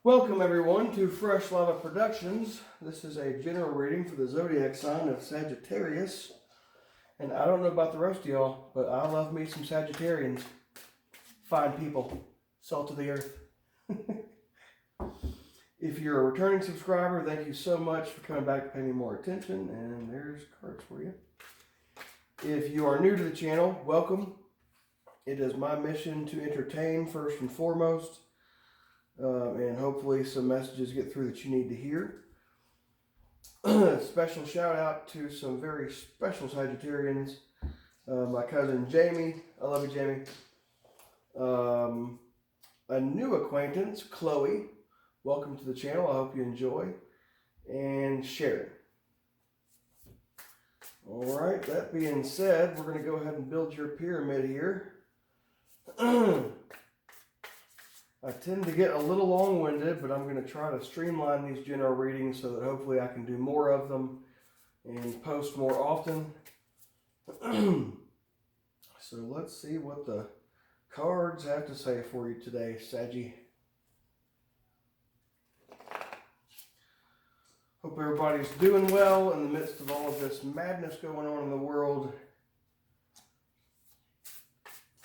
Welcome everyone to Fresh Lava Productions. This is a general reading for the zodiac sign of Sagittarius. And I don't know about the rest of y'all, but I love me some Sagittarians. Fine people. Salt of the earth. If you're a returning subscriber, thank you so much for coming back to pay me more attention. And there's cards for you. If you are new to the channel, welcome. It is my mission to entertain first and foremost. And hopefully some messages get through that you need to hear. Special shout out to some very special Sagittarians. My cousin Jamie. I love you, Jamie. A new acquaintance, Chloe. Welcome to the channel. I hope you enjoy. And Sharon. Alright, that being said, we're going to go ahead and build your pyramid here. I tend to get a little long-winded, but I'm going to try to streamline these general readings so that hopefully I can do more of them and post more often. So let's see what the cards have to say for you today, Saggy. Hope everybody's doing well in the midst of all of this madness going on in the world.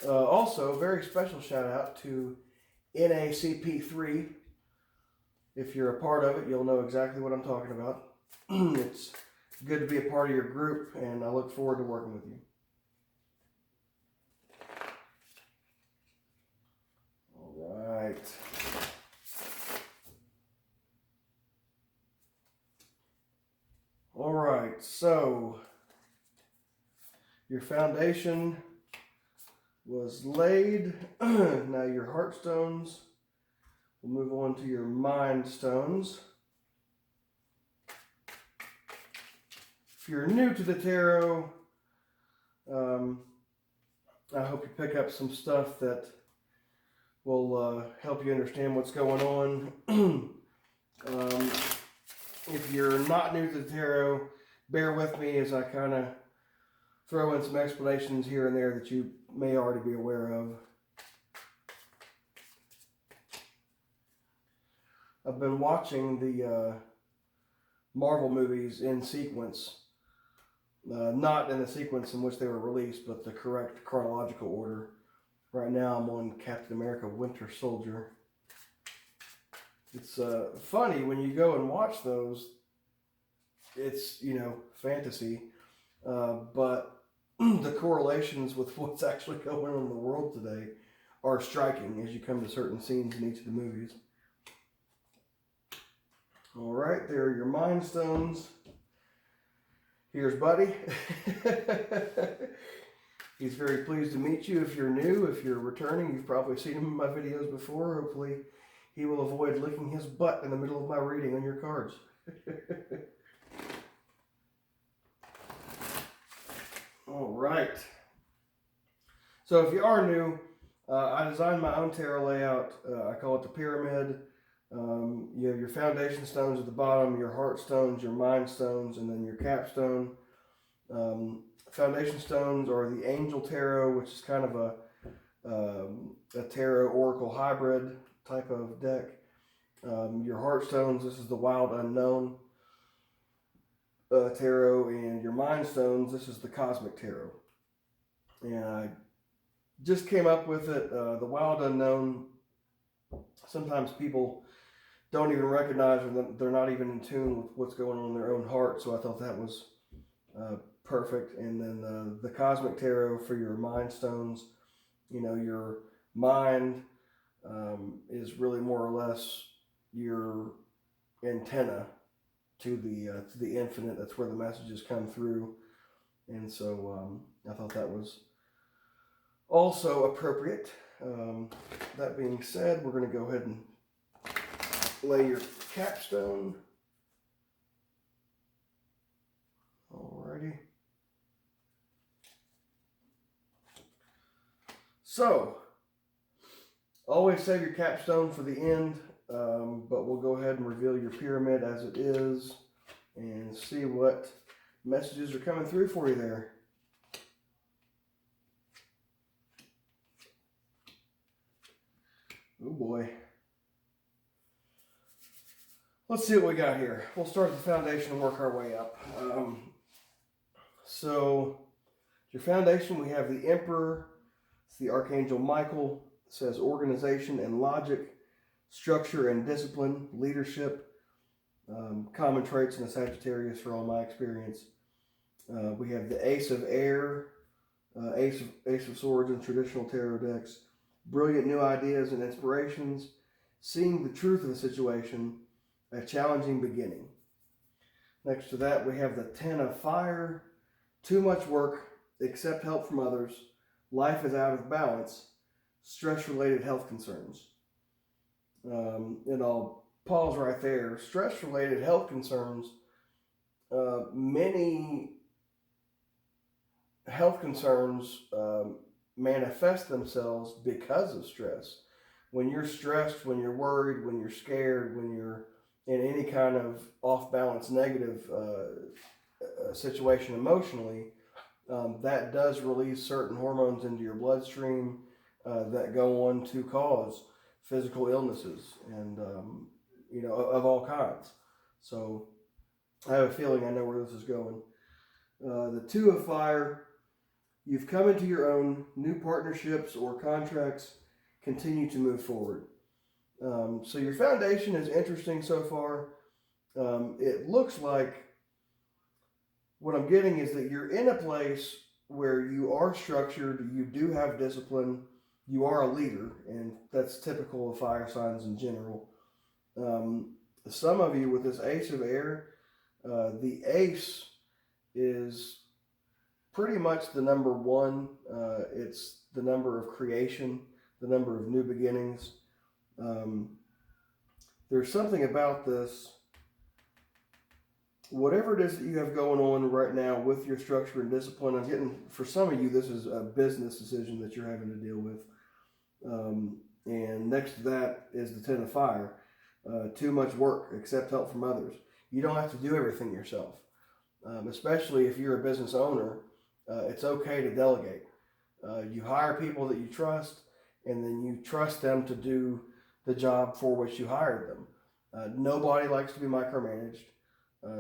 Also, very special shout out to NACP3. If you're a part of it, you'll know exactly what I'm talking about. It's good to be a part of your group, and I look forward to working with you. All right. All right, so your foundation was laid. Now your heart stones. We'll move on to your mind stones. If you're new to the tarot, I hope you pick up some stuff that will help you understand what's going on. If you're not new to the tarot, bear with me as I kind of throw in some explanations here and there that you may already be aware of. I've been watching the Marvel movies in sequence. Not in the sequence in which they were released, but the correct chronological order. Right now I'm on Captain America Winter Soldier. It's funny when you go and watch those. It's, you know, fantasy. But the correlations with what's actually going on in the world today are striking as you come to certain scenes in each of the movies. All right, there are your mind stones. Here's Buddy. He's very pleased to meet you. If you're new, if you're returning, you've probably seen him in my videos before. Hopefully he will avoid licking his butt in the middle of my reading on your cards. All right. So if you are new, I designed my own tarot layout. I call it the pyramid. You have your foundation stones at the bottom, your heart stones, your mind stones, and then your capstone. Foundation stones are the Angel Tarot, which is kind of a tarot oracle hybrid type of deck. Your heart stones, this is the Wild Unknown tarot, and your mind stones, this is the Cosmic Tarot. And I just came up with it. The Wild Unknown, sometimes people don't even recognize, or they're not even in tune with what's going on in their own heart. So I thought that was perfect. And then the Cosmic Tarot for your mind stones, you know, your mind is really more or less your antenna to the infinite. That's where the messages come through. And so I thought that was also appropriate. That being said, we're going to go ahead and lay your capstone. Alrighty. So, always save your capstone for the end, but we'll go ahead and reveal your pyramid as it is and see what messages are coming through for you there. Oh boy. Let's see what we got here. We'll start at the foundation and work our way up. So, your foundation, we have the Emperor. It's the Archangel Michael. It says organization and logic, structure and discipline, leadership, common traits in a Sagittarius for all my experience. We have the Ace of Air, Ace of Swords in traditional tarot decks, brilliant new ideas and inspirations, seeing the truth of the situation, a challenging beginning. Next to that, we have the Ten of Fire, too much work, accept help from others, life is out of balance, stress-related health concerns. And I'll pause right there. Stress-related health concerns, many health concerns manifest themselves because of stress. When you're stressed, when you're worried, when you're scared, when you're in any kind of off-balance negative situation emotionally, that does release certain hormones into your bloodstream that go on to cause physical illnesses and of all kinds. So I have a feeling I know where this is going. The Two of Fire, you've come into your own, new partnerships or contracts continue to move forward. So your foundation is interesting so far. It looks like what I'm getting is that you're in a place where you are structured, you do have discipline, you are a leader, and that's typical of fire signs in general. Some of you with this Ace of Air, the Ace is pretty much the number one. It's the number of creation, the number of new beginnings. There's something about this, whatever it is that you have going on right now with your structure and discipline. I'm getting, for some of you, this is a business decision that you're having to deal with. And next to that is the Ten of Fire. Too much work, accept help from others. You don't have to do everything yourself. Especially if you're a business owner, it's okay to delegate. You hire people that you trust, and then you trust them to do the job for which you hired them. Nobody likes to be micromanaged.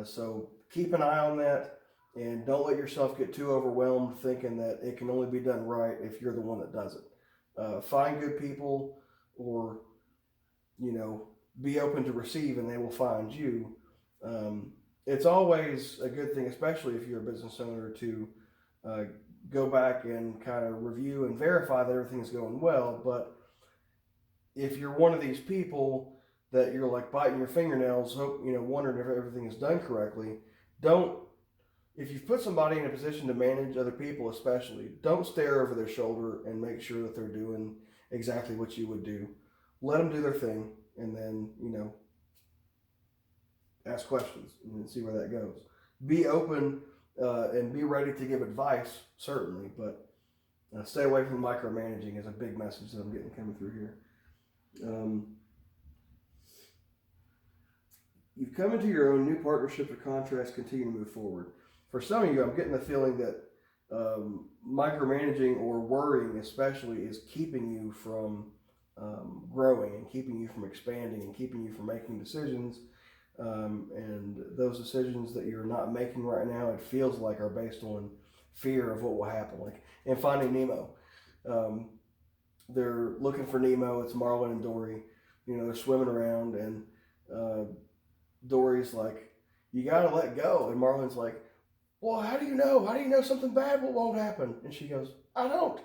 So keep an eye on that, and don't let yourself get too overwhelmed thinking that it can only be done right if you're the one that does it. Find good people, or, be open to receive, and they will find you. It's always a good thing, especially if you're a business owner, to go back and kind of review and verify that everything is going well. But if you're one of these people that you're like biting your fingernails, wondering if everything is done correctly, if you've put somebody in a position to manage other people especially, don't stare over their shoulder and make sure that they're doing exactly what you would do. Let them do their thing, and then, ask questions and see where that goes. Be open and be ready to give advice, certainly, but stay away from micromanaging is a big message that I'm getting coming through here. You've come into your own, new partnerships or contracts continue to move forward. For some of you, I'm getting the feeling that micromanaging or worrying especially is keeping you from growing and keeping you from expanding and keeping you from making decisions. And those decisions that you're not making right now, it feels like, are based on fear of what will happen. Like in Finding Nemo, they're looking for Nemo. It's Marlin and Dory. They're swimming around, and Dory's like, "You gotta let go," and Marlin's like, "Well, how do you know? How do you know something bad won't happen?" And she goes, "I don't."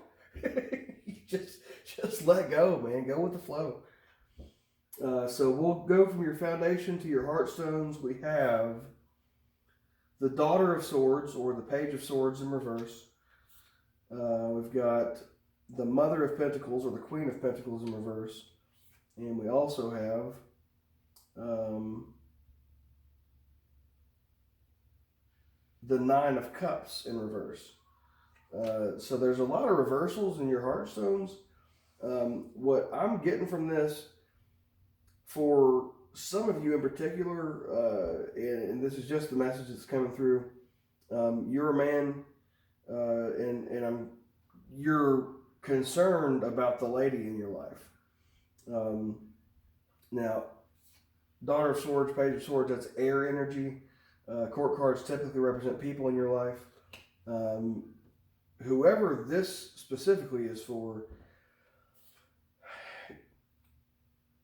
You just let go, man. Go with the flow. So we'll go from your foundation to your heartstones. We have the Daughter of Swords, or the Page of Swords in reverse. We've got the Mother of Pentacles, or the Queen of Pentacles in reverse. And we also have the Nine of Cups in reverse. So there's a lot of reversals in your heartstones. What I'm getting from this, for some of you in particular, and this is just the message that's coming through, you're a man, and you're concerned about the lady in your life. Now, Daughter of Swords, Page of Swords, that's air energy. Court cards typically represent people in your life. Whoever this specifically is for,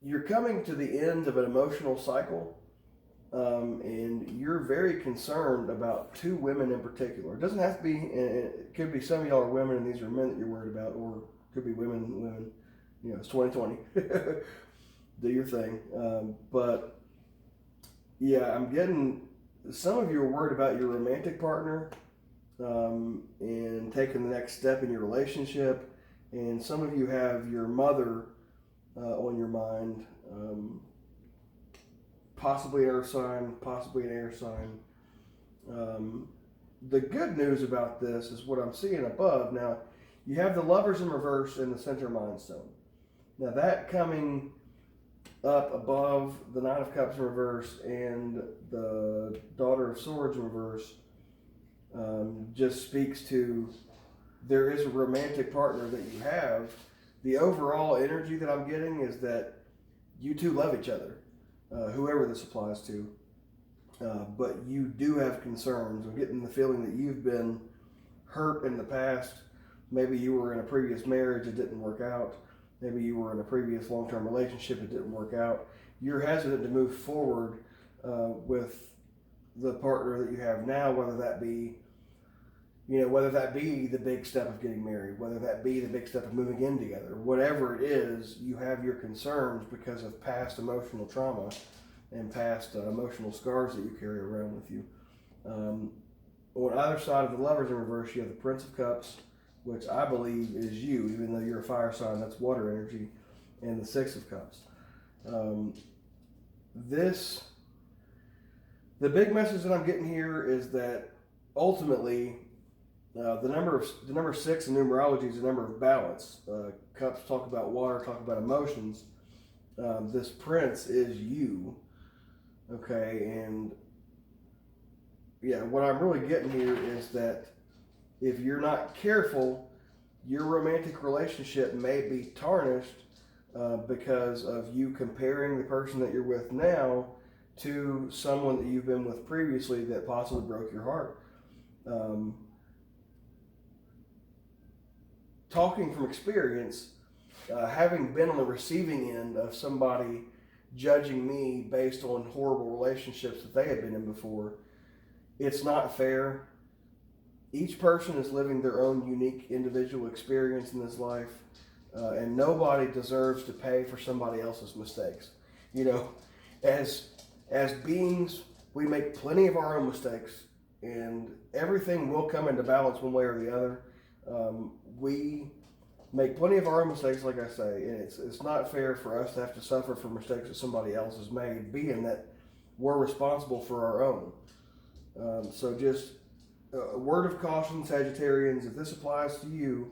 you're coming to the end of an emotional cycle, and you're very concerned about two women in particular. It doesn't have to be, it could be some of y'all are women and these are men that you're worried about, or it could be women. You know, it's 2020. Do your thing. But yeah, I'm getting, some of you are worried about your romantic partner and taking the next step in your relationship. And some of you have your mother on your mind, possibly an earth sign, possibly an air sign. The good news about this is what I'm seeing above. Now, you have the Lovers in reverse in the center Mind Stone. Now, that coming up above the Nine of Cups in reverse and the Daughter of Swords in reverse just speaks to there is a romantic partner that you have. The overall energy that I'm getting is that you two love each other, whoever this applies to. But you do have concerns. I'm getting the feeling that you've been hurt in the past. Maybe you were in a previous marriage, it didn't work out. Maybe you were in a previous long-term relationship, it didn't work out. You're hesitant to move forward with the partner that you have now, whether that be the big step of getting married, whether that be the big step of moving in together, whatever it is, you have your concerns because of past emotional trauma and past emotional scars that you carry around with you. On either side of the Lovers in reverse, you have the Prince of Cups, which I believe is you, even though you're a fire sign, that's water energy, and the Six of Cups. The big message that I'm getting here is that ultimately, the number 6 in numerology is the number of balance. Cups talk about water, talk about emotions. This Prince is you, okay? And yeah, what I'm really getting here is that if you're not careful, your romantic relationship may be tarnished because of you comparing the person that you're with now to someone that you've been with previously that possibly broke your heart. Talking from experience, having been on the receiving end of somebody judging me based on horrible relationships that they had been in before, it's not fair. Each person is living their own unique individual experience in this life, and nobody deserves to pay for somebody else's mistakes. You know, as beings, we make plenty of our own mistakes, and everything will come into balance one way or the other. We make plenty of our own mistakes, like I say, and it's not fair for us to have to suffer for mistakes that somebody else has made, being that we're responsible for our own. So just a word of caution, Sagittarians, if this applies to you,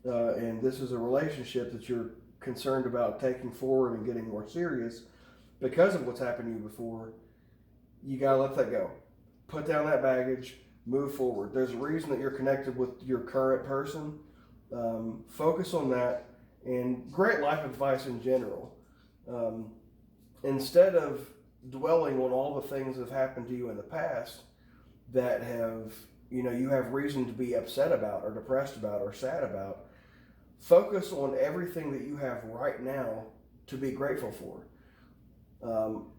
and this is a relationship that you're concerned about taking forward and getting more serious because of what's happened to you before, you gotta let that go. Put down that baggage, move forward. There's a reason that you're connected with your current person. Focus on that, and great life advice in general. Instead of dwelling on all the things that have happened to you in the past that have, you have reason to be upset about or depressed about or sad about, focus on everything that you have right now to be grateful for.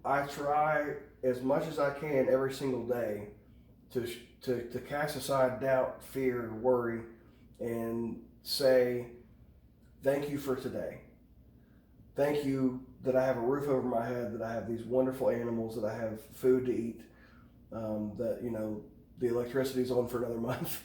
I try as much as I can every single day to cast aside doubt, fear, worry, and say, thank you for today. Thank you that I have a roof over my head, that I have these wonderful animals, that I have food to eat, that, the electricity's on for another month.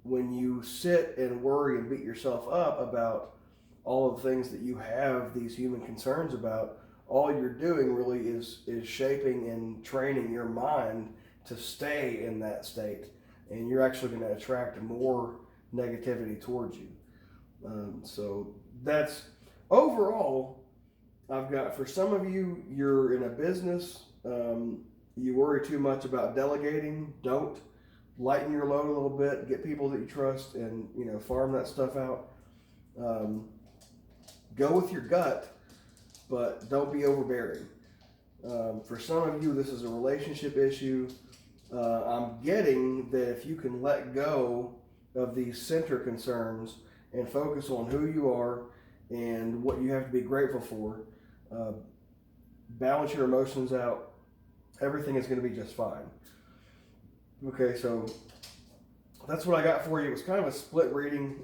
When you sit and worry and beat yourself up about all of the things that you have these human concerns about, all you're doing really is shaping and training your mind to stay in that state, and you're actually going to attract more negativity towards you. So that's overall. I've got, for some of you, you're in a business, you worry too much about delegating. Don't. Lighten your load a little bit, get people that you trust, and farm that stuff out. Go with your gut, but don't be overbearing. For some of you, this is a relationship issue. I'm getting that if you can let go of these center concerns and focus on who you are and what you have to be grateful for, balance your emotions out, everything is going to be just fine. Okay, so that's what I got for you. It was kind of a split reading.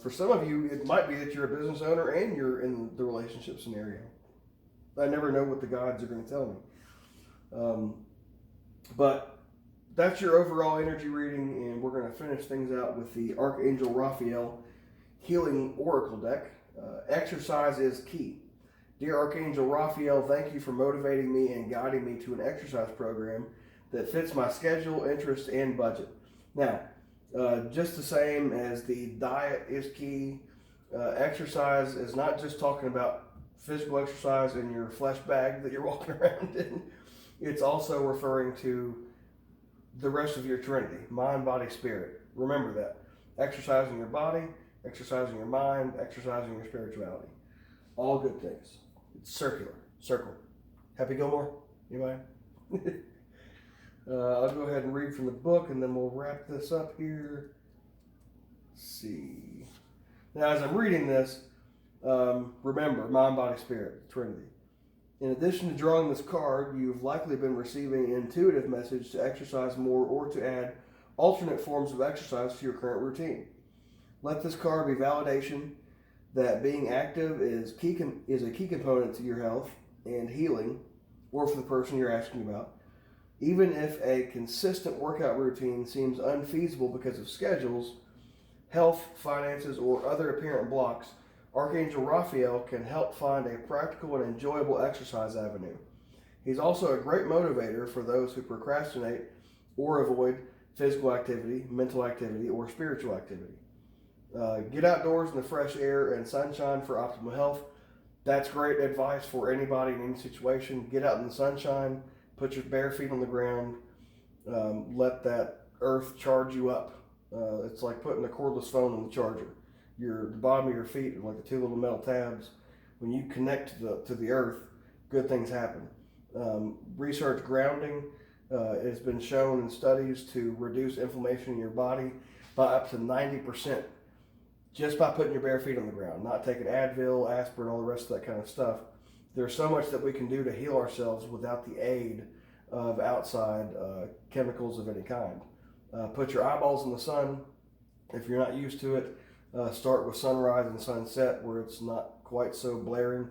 For some of you, it might be that you're a business owner and you're in the relationship scenario. I never know what the gods are going to tell me. But that's your overall energy reading, and we're going to finish things out with the Archangel Raphael Healing Oracle deck. Exercise is key. Dear Archangel Raphael, thank you for motivating me and guiding me to an exercise program that fits my schedule, interest, and budget. Now, just the same as the diet is key, exercise is not just talking about physical exercise in your flesh bag that you're walking around in. It's also referring to the rest of your trinity, mind, body, spirit. Remember that. Exercising your body, exercising your mind, exercising your spirituality. All good things. It's circular. Circle. Happy Gilmore? Anybody? I'll go ahead and read from the book, and then we'll wrap this up here. Let's see. Now, as I'm reading this, remember, mind, body, spirit, Trinity. In addition to drawing this card, you've likely been receiving an intuitive message to exercise more or to add alternate forms of exercise to your current routine. Let this card be validation that being active is a key component to your health and healing, or for the person you're asking about. Even if a consistent workout routine seems unfeasible because of schedules, health, finances, or other apparent blocks, Archangel Raphael can help find a practical and enjoyable exercise avenue. He's also a great motivator for those who procrastinate or avoid physical activity, mental activity, or spiritual activity. Get outdoors in the fresh air and sunshine for optimal health. That's great advice for anybody in any situation. Get out in the sunshine, put your bare feet on the ground, let that earth charge you up. It's like putting a cordless phone on the charger. The bottom of your feet are like the two little metal tabs. When you connect to the earth, good things happen. Research grounding has been shown in studies to reduce inflammation in your body by up to 90%. Just by putting your bare feet on the ground, not taking Advil, aspirin, all the rest of that kind of stuff. There's so much that we can do to heal ourselves without the aid of outside chemicals of any kind. Put your eyeballs in the sun. If you're not used to it, start with sunrise and sunset where it's not quite so blaring.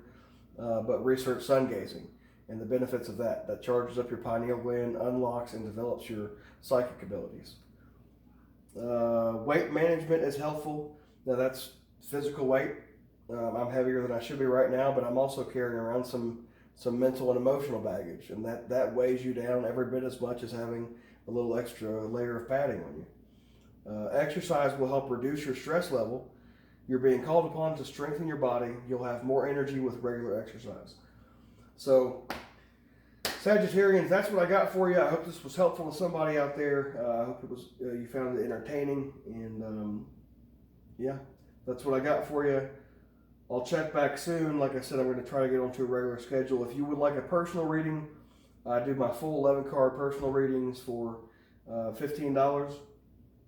But research sun gazing and the benefits of that. That charges up your pineal gland, unlocks and develops your psychic abilities. Weight management is helpful. Now that's physical weight. I'm heavier than I should be right now, but I'm also carrying around some mental and emotional baggage, and that weighs you down every bit as much as having a little extra layer of padding on you. Exercise will help reduce your stress level. You're being called upon to strengthen your body. You'll have more energy with regular exercise. So, Sagittarians, that's what I got for you. I hope this was helpful to somebody out there. I hope it was you found it entertaining, and yeah, that's what I got for you. I'll check back soon. Like I said, I'm going to try to get onto a regular schedule. If you would like a personal reading, I do my full 11 card personal readings for $15.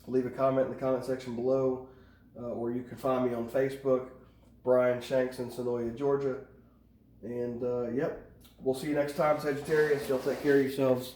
Leave a comment in the comment section below, or you can find me on Facebook, Brian Shanks in Sonoya, Georgia. And yep, we'll see you next time, Sagittarius. Y'all take care of yourselves.